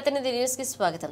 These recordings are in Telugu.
ప్రతినిధి న్యూస్ కి స్వాగతం.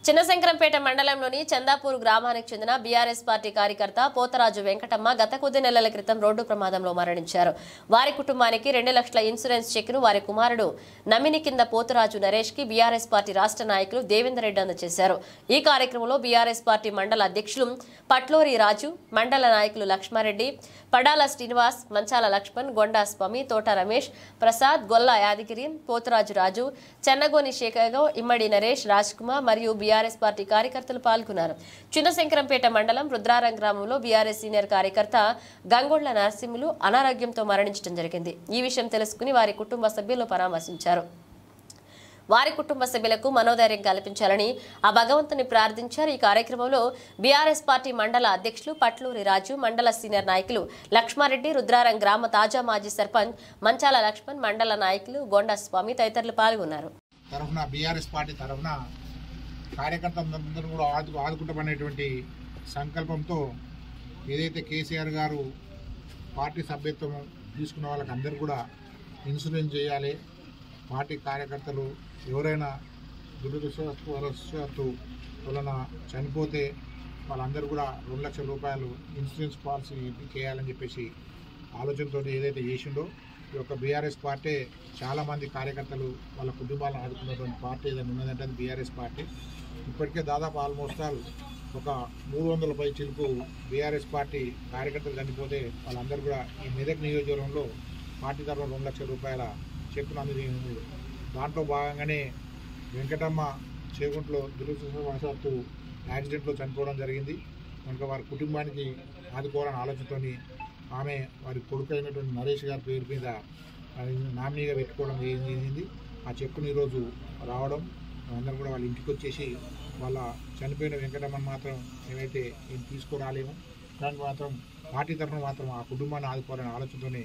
చిన్నశంకరంపేట మండలంలోని చందాపూర్ గ్రామానికి చెందిన బీఆర్ఎస్ పార్టీ కార్యకర్త పోతరాజు వెంకటమ్మ గత కొద్ది నెలల క్రితం రోడ్డు ప్రమాదంలో మరణించారు. వారి కుటుంబానికి 2 లక్షల ఇన్సూరెన్స్ చెక్కును వారి కుమారుడు నమిని కింద పోతరాజు నరేష్ కి బీఆర్ఎస్ పార్టీ రాష్ట్ర నాయకులు దేవేందర్ రెడ్డి అందజేశారు. ఈ కార్యక్రమంలో బీఆర్ఎస్ పార్టీ మండల అధ్యక్షులు పట్లూరి రాజు, మండల నాయకులు లక్ష్మారెడ్డి, పడాల శ్రీనివాస్, మంచాల లక్ష్మణ్, గొండా స్వామి, తోట రమేష్, ప్రసాద్, గొల్ల యాదగిరి, పోతరాజు రాజు, చెన్నగోని శేఖర్గౌ, ఇమ్మడి నరేష్, రాజ్ కుమార్ మరియు బీఆర్ఎస్ పార్టీ కార్యకర్తలు పాల్గొన్నారు. చిన్నశంకరంపేట మండలం రుద్రారం గ్రామంలో బీఆర్ఎస్ సీనియర్ కార్యకర్త గంగొండ్ల నరసింహులు అనారోగ్యంతో మరణించడం జరిగింది. ఈ విషయం తెలుసుకుని వారి కుటుంబ సభ్యులను పరామర్శించారు. వారి కుటుంబ సభ్యులకు మనోధైర్యం కల్పించాలని ఆ భగవంతుని ప్రార్థించారు. ఈ కార్యక్రమంలో బీఆర్ఎస్ పార్టీ మండల అధ్యక్షులు పట్లూరి రాజు, మండల సీనియర్ నాయకులు లక్ష్మారెడ్డి, రుద్రారం గ్రామ తాజా మాజీ సర్పంచ్ మంచాల లక్ష్మణ్, మండల నాయకులు గొండా స్వామి తదితరులు పాల్గొన్నారు. కార్యకర్తలందరూ కూడా ఆదుకుంటామనేటువంటి సంకల్పంతో ఏదైతే కేసీఆర్ గారు పార్టీ సభ్యత్వం తీసుకున్న వాళ్ళకి అందరూ కూడా ఇన్సూరెన్స్ చేయాలి, పార్టీ కార్యకర్తలు ఎవరైనా దురదృష్టవశాత్తు వలన చనిపోతే వాళ్ళందరూ కూడా 2 లక్షల రూపాయలు ఇన్సూరెన్స్ పాలసీ చేయాలని చెప్పేసి ఆలోచనతో ఏదైతే చేసిండో ఈ యొక్క బీఆర్ఎస్ పార్టీ చాలామంది కార్యకర్తలు వాళ్ళ కుటుంబాలను ఆదుకున్నటువంటి పార్టీ ఏదైనా ఉన్నదంటే అది బీఆర్ఎస్ పార్టీ. ఇప్పటికే దాదాపు ఆల్మోస్ట్ ఆల్ ఒక 300 పై చిలుకు బీఆర్ఎస్ పార్టీ కార్యకర్తలు చనిపోతే వాళ్ళందరూ కూడా ఈ మెదక్ నియోజకవర్గంలో పార్టీ తరఫున 2 లక్షల రూపాయల చెక్కును అందజేసింది. దాంట్లో భాగంగానే వెంకటమ్మ చేగుంట్లో దురదృష్టవశాత్తు యాక్సిడెంట్లో చనిపోవడం జరిగింది. కనుక వారి కుటుంబానికి ఆదుకోవాలని ఆలోచనతో ఆమె వారి కొడుకు అయినటువంటి నరేష్ గారి పేరు మీద నామినీగా పెట్టుకోవడం జరిగింది. ఆ చెక్కును ఈరోజు రావడం అందరూ కూడా వాళ్ళ ఇంటికి వచ్చేసి వాళ్ళ చనిపోయిన వెంకటమ్మని మాత్రం మేమైతే ఏం తీసుకురాలేము, కానీ మాత్రం పార్టీ తరఫున మాత్రం ఆ కుటుంబాన్ని ఆదుకోవాలనే ఆలోచనతోనే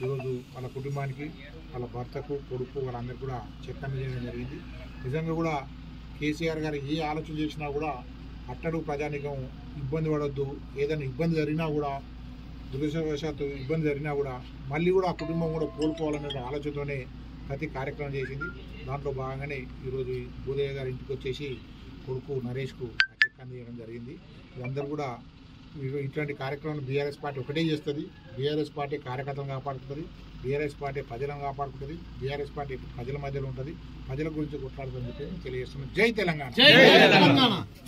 ఈరోజు వాళ్ళ కుటుంబానికి, వాళ్ళ భర్తకు, కొడుకు వాళ్ళందరూ కూడా చెక్ అందజేయడం జరిగింది. నిజంగా కూడా కేసీఆర్ గారు ఏ ఆలోచన చేసినా కూడా అట్టడుగు ప్రజానికం ఇబ్బంది పడొద్దు, ఏదైనా ఇబ్బంది జరిగినా కూడా దురదృష్టవశాత్తు ఇబ్బంది జరిగినా కూడా మళ్ళీ కూడా ఆ కుటుంబం కూడా కోలుకోవాలనే ఆలోచనతోనే ప్రతి కార్యక్రమం చేసింది. దాంట్లో భాగంగానే ఈరోజు భూదయ్య గారి ఇంటికి వచ్చేసి కొడుకు నరేష్కు ఆ చెక్ అందజేయడం జరిగింది. అందరూ కూడా ఇట్లాంటి కార్యక్రమాలు బీఆర్ఎస్ పార్టీ ఒకటే చేస్తుంది. బీఆర్ఎస్ పార్టీ కార్యకర్తలను కాపాడుతుంది, బీఆర్ఎస్ పార్టీ ప్రజలను కాపాడుతుంది, బీఆర్ఎస్ పార్టీ ప్రజల మధ్యలో ఉంటుంది, ప్రజల గురించి కొట్లాడుతుందని చెప్పి తెలియజేస్తున్నాం. జై తెలంగాణ.